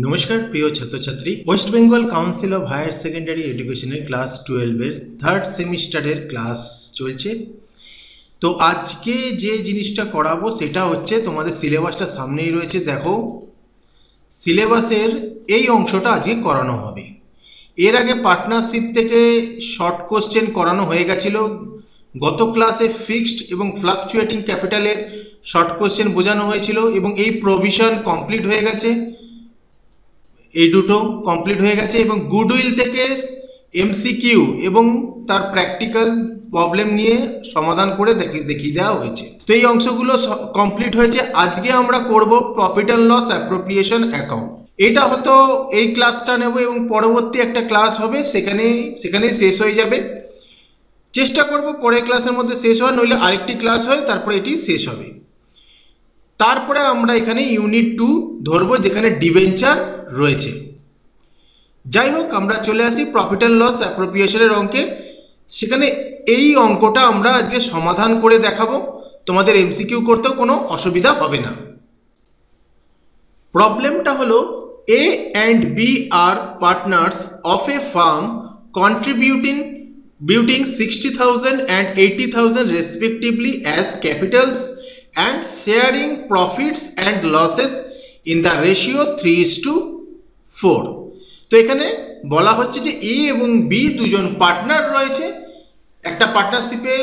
নমস্কার প্রিয় ছাত্রছাত্রী, West Bengal Council of Higher Secondary এডুকেশনের ক্লাস 12-এর থার্ড সেমিস্টারের ক্লাস চলছে। তো আজকে যে জিনিসটা করাবো সেটা হচ্ছে, তোমাদের সিলেবাসটা সামনেই রয়েছে, দেখো সিলেবাসের এই অংশটা আজকে করানো হবে। এর আগে পার্টনারশিপ থেকে শর্ট কোশ্চেন করানো হয়ে গেছিল। গত ক্লাসে ফিক্সড এবং ফ্লাকচুয়েটিং ক্যাপিটালের শর্ট কোশ্চেন বোঝানো হয়েছিল এবং এই প্রভিশন কমপ্লিট হয়ে গেছে, এই দুটো কমপ্লিট হয়ে গেছে এবং গুডউইল থেকে এমসিকিউ এবং তার প্র্যাকটিক্যাল প্রবলেম নিয়ে সমাধান করে দেখিয়ে দেওয়া হয়েছে। তো এই অংশগুলো কমপ্লিট হয়েছে। আজকে আমরা করব profit and loss appropriation account. এটা হয়তো এই ক্লাসটা নেব এবং পরবর্তী একটা ক্লাস হবে, সেখানেই শেষ হয়ে যাবে। চেষ্টা করব পরের ক্লাসের মধ্যে শেষ হওয়ার, নইলে আরেকটি ক্লাস হয় তারপরে এটি শেষ হবে। তারপরে আমরা এখানে ইউনিট 2 ধরবো, যেখানে ডিবেঞ্চার রয়েছে। যাই হোক, আমরা চলে আসি প্রফিট অ্যান্ড লস অ্যাপ্রোপ্রিয়েশনের অঙ্কে। সেখানে এই অঙ্কটা আমরা আজকে সমাধান করে দেখাবো, তোমাদের এমসিকিউ করতেও কোনো অসুবিধা হবে না। প্রবলেমটা হলো, A and B are partners of a firm contributing 60,000 and 80,000 respectively as capitals and sharing profits and losses in the ratio 3:4। তো এখানে বলা হচ্ছে যে এ এবং বি দুজন পার্টনার রয়েছে, একটা পার্টনারশিপে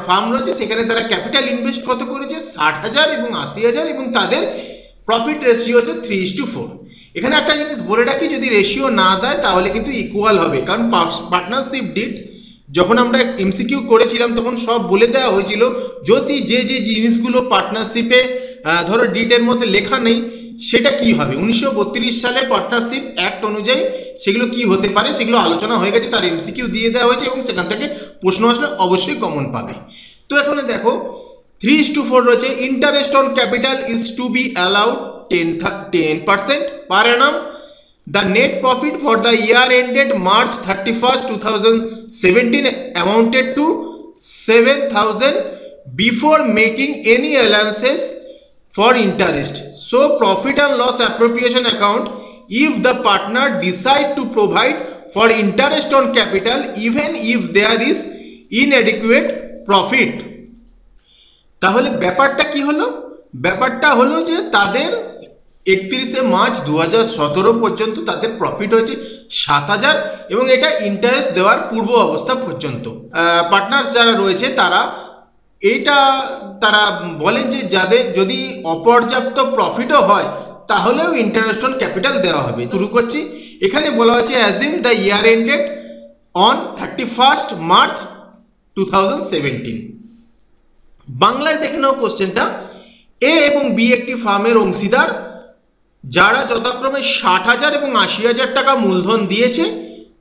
ফার্ম রয়েছে, সেখানে তারা ক্যাপিটাল ইনভেস্ট কত করেছে 60,000 এবং 80,000 এবং তাদের প্রফিট রেশিও হচ্ছে 3:4। এখানে একটা জিনিস বলে রাখি, যদি রেশিও না দেয় তাহলে কিন্তু ইকুয়াল হবে, কারণ পার্টনারশিপ ডিড যখন আমরা এমসিকিউ করেছিলাম তখন সব বলে দেওয়া হয়েছিল, যদি যে জিনিসগুলো পার্টনারশিপে ধরো ডিটের মধ্যে লেখা নেই সেটা কি হবে। 1932 সালে পার্টনারশিপ অ্যাক্ট অনুযায়ী সেগুলো কি হতে পারে সেগুলো আলোচনা হয়ে গেছে, তার এমসিকিউ দিয়ে দেওয়া হয়েছে এবং সেখান থেকে প্রশ্ন আসলে অবশ্যই কমন পাবে। তো এখানে দেখো 3:4 রয়েছে। Interest on capital is to be allowed 10% per annum. The net profit for the year ended March 31st, 2017 amounted to 7,000 before making any allowances for interest. So profit and loss appropriation account, if the partner decide to provide for interest on capital even if there is inadequate profit। তাহলে ব্যাপারটা কি হলো? ব্যাপারটা হলো যে তাদের 31শে March 2017 পর্যন্ত তাদের প্রফিট হয়েছে 7,000 এবং এটা ইন্টারেস্ট দেওয়ার পূর্ব অবস্থা পর্যন্ত। পার্টনার্স যারা রয়েছে তারা বলেন যে যাদের যদি অপর্যাপ্ত প্রফিটও হয় তাহলেও ইন্টারেস্ট অন ক্যাপিটাল দেওয়া হবে। শুরু করছি। এখানে বলা হয়েছে assume the year ended on 31st March 2017। বাংলায় দেখে নাও কোশ্চেনটা। এ এবং বি একটি ফার্মের অংশীদার, যারা যথাক্রমে 60,000 এবং 80,000 টাকা মূলধন দিয়েছে,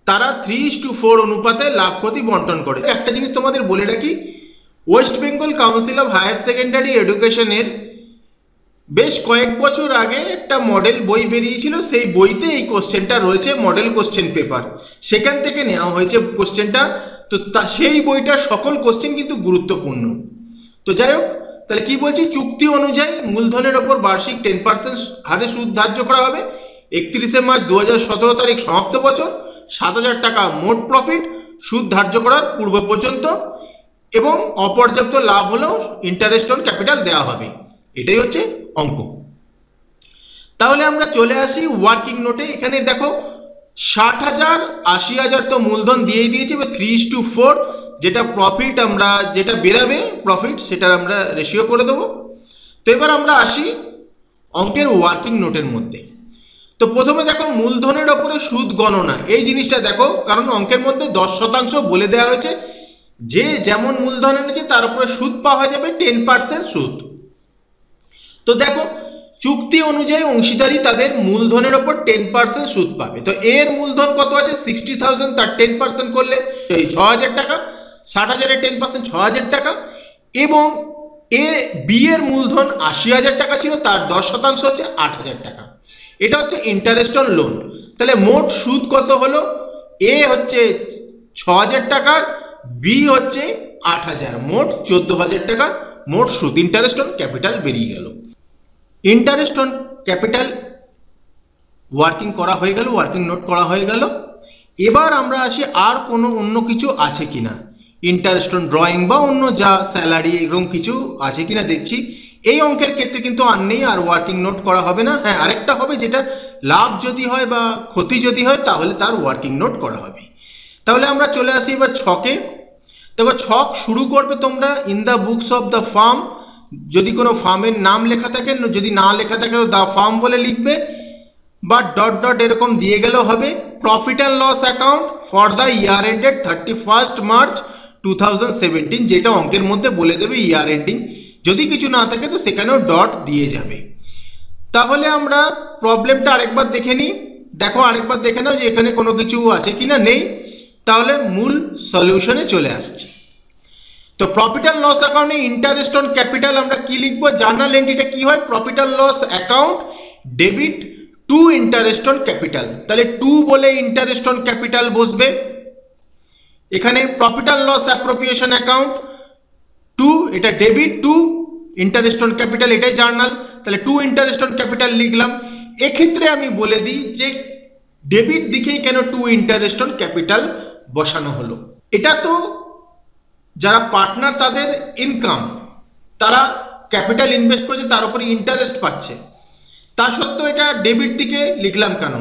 তারা 3:4 অনুপাতে লাভ ক্ষতি বন্টন করে। একটা জিনিস তোমাদের বলে রাখি, West Bengal Council of Higher Secondary এডুকেশনের বেশ কয়েক বছর আগে একটা মডেল বই বেরিয়েছিল, সেই বইতে এই কোশ্চেনটা রয়েছে, মডেল কোশ্চেন পেপার, সেখান থেকে নেওয়া হয়েছে কোশ্চেনটা। তো সেই বইটার সকল কোশ্চেন কিন্তু গুরুত্বপূর্ণ। তো যাই হোক, তাহলে কি বলছি, চুক্তি অনুযায়ী মূলধনের ওপর বার্ষিক 10% হারে সুদ ধার্য করা হবে। 31শে মার্চ 2017 তারিখ সমাপ্ত বছর, 7,000 টাকা মোট প্রফিট, সুদ ধার্য করার পূর্ব পর্যন্ত, এবং অপর্যাপ্ত লাভ হলেও ইন্টারেস্ট অন ক্যাপিটাল দেওয়া হবে। এটাই হচ্ছে অঙ্ক। তাহলে আমরা চলে আসি ওয়ার্কিং নোটে। এখানে দেখো 60,000 80,000 তো মূলধন দিয়েই দিয়েছে, এবার 3:4 যেটা প্রফিট আমরা যেটা বেরাবে প্রফিট সেটার আমরা রেশিও করে দেবো। তো এবার আমরা আসি অঙ্কের ওয়ার্কিং নোটের মধ্যে। তো প্রথমে দেখো মূলধনের ওপরে সুদ গণনা, এই জিনিসটা দেখো, কারণ অঙ্কের মধ্যে 10% বলে দেওয়া হয়েছে, যে যেমন মূলধন এনেছে তার উপরে সুদ পাওয়া যাবে 10% সুদ। তো দেখো চুক্তি অনুযায়ী অংশীদারি তাদের মূলধনের ওপর 10% সুদ পাবে। তো এর মূলধন কত আছে 60,000, তার 10% করলে 6,000 টাকা, 60,000-এর 10% 6,000 টাকা, এবং বি এর মূলধন 80,000 টাকা ছিল, তার 10% হচ্ছে 8,000 টাকা। এটা হচ্ছে ইন্টারেস্ট অন লোন। তাহলে মোট সুদ কত হলো, এ হচ্ছে 6,000 টাকার, বি হচ্ছে 8,000, মোট 14,000 টাকার মোট সুদ। ইন্টারেস্ট অন ক্যাপিটাল বেরিয়ে গেল। ইন্টারেস্ট অন ক্যাপিটাল ওয়ার্কিং করা হয়ে গেল, ওয়ার্কিং নোট করা হয়ে গেল। এবার আমরা আসি আর কোনো অন্য কিছু আছে কিনা, ইন্টারেস্ট অন ড্রয়িং বা অন্য যা স্যালারি এরকম কিছু আছে কিনা দেখছি। এই অঙ্কের ক্ষেত্রে কিন্তু আর নেই, আর ওয়ার্কিং নোট করা হবে না। হ্যাঁ, আরেকটা হবে, যেটা লাভ যদি হয় বা ক্ষতি যদি হয় তাহলে তার ওয়ার্কিং নোট করা হবে। তাহলে আমরা চলে আসি এবার ছকে। দেখো ছক শুরু করবে তোমরা in the books of the farm, যদি কোনো ফার্মের নাম লেখা থাকে, যদি না লেখা থাকে দ্য ফার্ম বলে লিখবে, বা ডট ডট এরকম দিয়ে গেলেও হবে। Profit and loss account for the year ended 31 March 2017, যেটা অঙ্কের মধ্যে বলে দেবে ইয়ার এন্ডিং। যদি কিছু না থাকে তো সেখানেও ডট দিয়ে যাবে। তাহলে আমরা প্রবলেমটা আরেকবার দেখে নিই। দেখো আরেকবার দেখে নাও যে এখানে কোনো কিছু আছে কিনা, নেই। তাহলে মূল সলিউশনে চলে আসছি। তো প্রফিট অ্যান্ড লস অ্যাকাউন্টে ইন্টারেস্ট অন ক্যাপিটাল আমরা কি লিখবো, জার্নাল এন্ট্রিটা কি হয়, profit and loss account debit to interest on capital. তাহলে টু বলে ইন্টারেস্ট অন ক্যাপিটাল বসবে। এখানে profit and loss appropriation account to, এটা debit to interest on capital, এটাই জার্নাল। তাহলে টু ইন্টারেস্ট অন ক্যাপিটাল লিখলাম। এক্ষেত্রে আমি বলে দিই যে ডেবিট দিকেই কেন টু ইন্টারেস্ট অন ক্যাপিটাল বসানো হলো। এটা তো যারা পার্টনার তাদের ইনকাম, তারা ক্যাপিটাল ইনভেস্ট করেছে, তার উপরে ইন্টারেস্ট পাচ্ছে। তা সত্ত্বেও এটা ডেবিট দিকে লিখলাম কেন,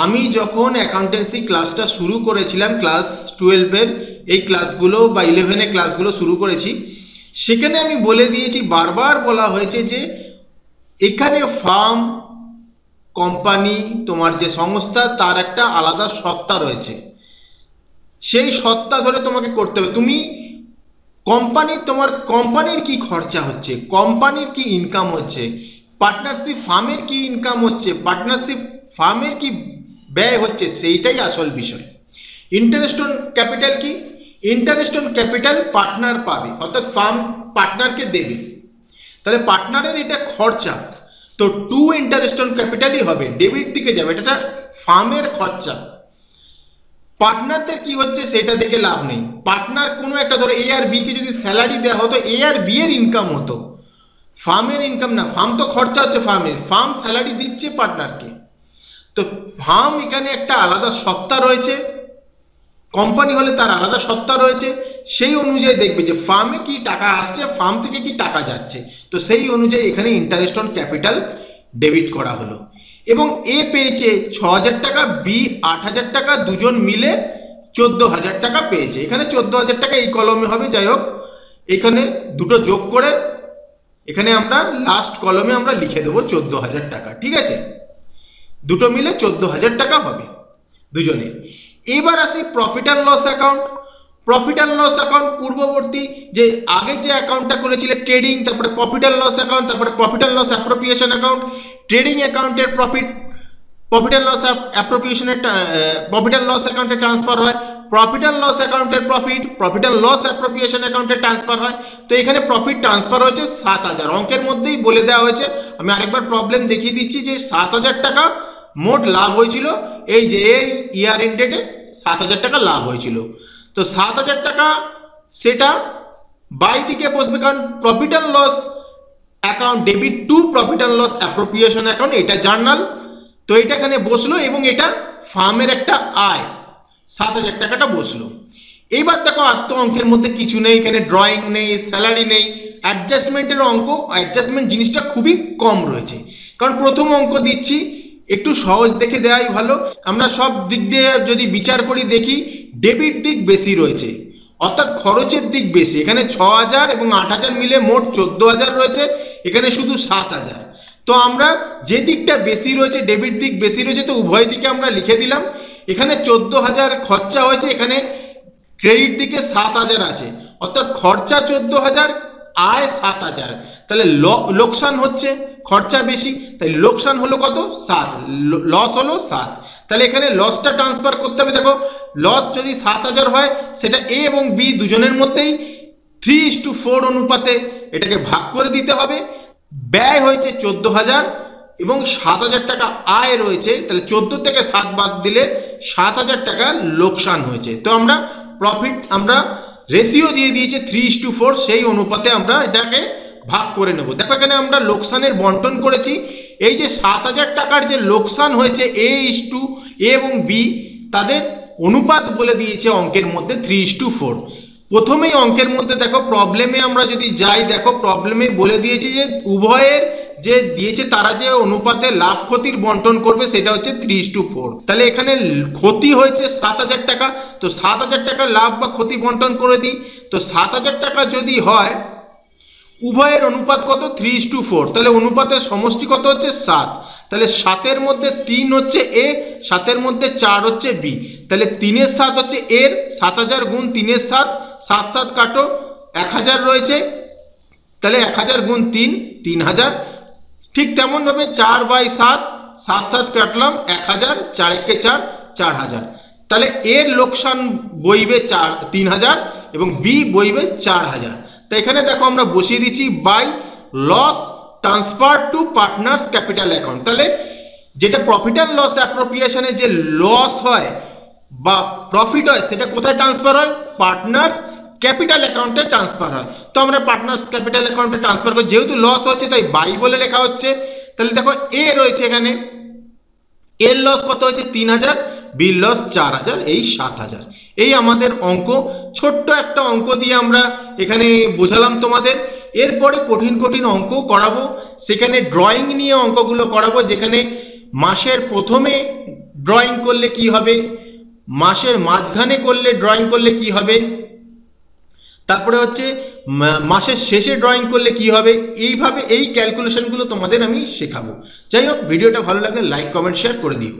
আমি যখন অ্যাকাউন্টেন্সি ক্লাসটা শুরু করেছিলাম, ক্লাস 12-এর এই ক্লাসগুলো বা 11-এর ক্লাসগুলো শুরু করেছি, সেখানে আমি বলে দিয়েছি, বারবার বলা হয়েছে যে এখানে ফার্ম, কোম্পানি, তোমার যে সংস্থা, তার একটা আলাদা সত্তা রয়েছে। সেই সত্তা ধরে তোমাকে করতে হবে। তুমি কোম্পানির, তোমার কোম্পানির কি খরচা হচ্ছে, কোম্পানির কি ইনকাম হচ্ছে, পার্টনারশিপ ফার্মের কি ইনকাম হচ্ছে, পার্টনারশিপ ফার্মের কি ব্যয় হচ্ছে, সেইটাই আসল বিষয়। ইন্টারেস্ট অন ক্যাপিটাল কি, ইন্টারেস্ট অন ক্যাপিটাল পার্টনার পাবে, অর্থাৎ ফার্ম পার্টনারকে দেবে। তাহলে পার্টনারের এটা খরচা, তো টু ইন্টারেস্ট অন ক্যাপিটালই হবে, ডেবিট দিকে যাবে। এটা ফার্মের খরচা। পার্টনারদের কি হচ্ছে সেটা দেখে লাভ নেই। পার্টনার কোনো একটা, ধরো এ আর বি কে যদি স্যালারি দেওয়া হতো, এ আর বি এর ইনকাম হতো, ফার্মের ইনকাম না। ফার্ম তো খরচা হচ্ছে ফার্মের, ফার্ম স্যালারি দিচ্ছে পার্টনারকে। তো ফার্ম এখানে একটা আলাদা সত্তা রয়েছে, কোম্পানি হলে তার আলাদা সত্তা রয়েছে। সেই অনুযায়ী দেখবে যে ফার্মে কি টাকা আসছে, ফার্ম থেকে কি টাকা যাচ্ছে। তো সেই অনুযায়ী এখানে ইন্টারেস্ট অন ক্যাপিটাল ডেবিট করা হলো। এবং এ পেয়েছে 6,000 টাকা, বি 8,000 টাকা, দুজন মিলে 14,000 টাকা পেয়েছে। এখানে 14,000 টাকা এই কলমে হবে। যাই হোক, এখানে দুটো যোগ করে এখানে আমরা লাস্ট কলমে আমরা লিখে দেবো 14,000 টাকা। ঠিক আছে, দুটো মিলে 14,000 টাকা হবে দুজনের। এবার আসি profit and loss account. Profit and loss account পূর্ববর্তী যে আগের যে অ্যাকাউন্টটা করেছিলে ট্রেডিং, তারপরে প্রফিট অ্যান্ড লস অ্যাকাউন্ট, তারপরে profit and loss appropriation account. Trading অ্যাকাউন্টের প্রফিট, প্রফিট অ্যান্ড লস অ্যাপ্রোপ্রিয়েশনের প্রফিট অ্যান্ড লস অ্যাকাউন্টে ট্রান্সফার হয়। প্রফিট অ্যান্ড লস অ্যাকাউন্টের profit profit and loss appropriation অ্যাকাউন্টে ট্রান্সফার হয়। তো এখানে প্রফিট ট্রান্সফার হয়েছে 7,000, অঙ্কের মধ্যেই বলে দেওয়া হয়েছে। আমি আরেকবার প্রবলেম দেখিয়ে দিচ্ছি যে 7,000 টাকা মোট লাভ হয়েছিল, এই যে এই ইয়ার এন্ডেডে 7,000 টাকা লাভ হয়েছিল। তো 7,000 টাকা সেটা বাই দিকে বসবে, কারণ profit and loss account debit to profit and loss appropriation account, এটা জার্নাল। তো এটা এখানে বসলো এবং এটা ফার্মের একটা আয়, 7,000 টাকাটা বসলো। এইবার দেখো আর তো অঙ্কের মধ্যে কিছু নেই, এখানে ড্রয়িং নেই, স্যালারি নেই, অ্যাডজাস্টমেন্টের অঙ্ক, অ্যাডজাস্টমেন্ট জিনিসটা খুবই কম রয়েছে। কারণ প্রথম অঙ্ক দিচ্ছি, একটু সহজ দেখে দেওয়াই ভালো। আমরা সব দিক দিয়ে যদি বিচার করি দেখি ডেবিট দিক বেশি রয়েছে, অর্থাৎ খরচের দিক বেশি। এখানে 6,000 এবং 8,000 মিলে মোট 14,000 রয়েছে, এখানে শুধু 7,000। তো আমরা যে দিকটা বেশি রয়েছে, ডেবিট দিক বেশি রয়েছে, তো উভয় দিকে আমরা লিখে দিলাম। এখানে 14,000 খরচা হয়েছে, এখানে ক্রেডিট দিকে 7,000 আছে, অর্থাৎ খরচা 14,000, আয় 7,000। তাহলে লোকসান হচ্ছে, খরচা বেশি, তাই লোকসান হলো কত, 7, লস হলো 7। তাহলে এখানে লসটা ট্রান্সফার করতে হবে। দেখো লস যদি 7,000 হয়, সেটা এ এবং বি দুজনের মধ্যেই 3:4 অনুপাতে এটাকে ভাগ করে দিতে হবে। ব্যয় হয়েছে 14,000 এবং 7,000 টাকা আয় রয়েছে, তাহলে 14 থেকে 7 বাদ দিলে 7,000 টাকা লোকসান হয়েছে। তো আমরা প্রফিট, আমরা রেশিও দিয়ে দিয়েছে 3:4, সেই অনুপাতে আমরা এটাকে ভাগ করে নেব। দেখো এখানে আমরা লোকসানের বন্টন করেছি, এই যে 7,000 টাকার যে লোকসান হয়েছে এ এবং বি তাদের অনুপাত বলে দিয়েছে অঙ্কের মধ্যে 3:4। প্রথমেই অঙ্কের মধ্যে দেখো প্রবলেমে আমরা যদি যাই, দেখো প্রবলেমে বলে দিয়েছে যে উভয়ের যে দিয়েছে তারা যে অনুপাতে লাভ ক্ষতির বন্টন করবে সেটা হচ্ছে 3:4। তাহলে এখানে ক্ষতি হয়েছে 7,000 টাকা, তো 7,000 টাকা লাভ বা ক্ষতি বন্টন করে দিই। তো 7,000 টাকা যদি হয়, উভয়ের অনুপাত কত 3:4, তাহলে অনুপাতের সমষ্টি কত হচ্ছে 7। তাহলে 7-এর মধ্যে 3 হচ্ছে এ, 7-এর মধ্যে 4 হচ্ছে বি, তাহলে 3-এর 7 হচ্ছে এর, 7,000 গুণ 3-এর 7, 7 কাটো 1,000 রয়েছে, তাহলে 1,000 গুণ 3 3,000। ঠিক তেমনভাবে 4/7, 7 কাটলাম 1,000, 4 × 4 4,000। তাহলে এর লোকসান বইবে 3,000 এবং বি বইবে 4,000। তো এখানে দেখো আমরা বসিয়ে দিচ্ছি by loss transfer to partners capital account. তাহলে যেটা প্রফিট অ্যান্ড লস অ্যাপ্রোপ্রিয়েশনে যে লস হয় বা প্রফিট হয় সেটা কোথায় ট্রান্সফার হয়? পার্টনার্স ক্যাপিটাল অ্যাকাউন্টে ট্রান্সফার হয়। তো আমরা পার্টনার্স ক্যাপিটাল অ্যাকাউন্টে ট্রান্সফার করি, যেহেতু লস হচ্ছে তাই বাই বলে লেখা হচ্ছে। তাহলে দেখো এ রয়েছে এখানে, এর লস কত হয়েছে 3,000, বির লস 4,000, এই 7,000। এই আমাদের অঙ্ক, ছোট্ট একটা অঙ্ক দিয়ে আমরা এখানে বোঝালাম তোমাদের। এরপরে কঠিন কঠিন অঙ্ক করাবো, সেখানে ড্রয়িং নিয়ে অঙ্কগুলো করাবো, যেখানে মাসের প্রথমে ড্রয়িং করলে কি হবে, মাসের মাঝখানে করলে ড্রয়িং করলে কি হবে, তারপরে হচ্ছে মাসের শেষে ড্রয়িং করলে কি হবে। এইভাবে এই ক্যালকুলেশনগুলো তোমাদের আমি শেখাবো। যাই হোক, ভিডিওটা ভালো লাগলে লাইক কমেন্ট শেয়ার করে দিও।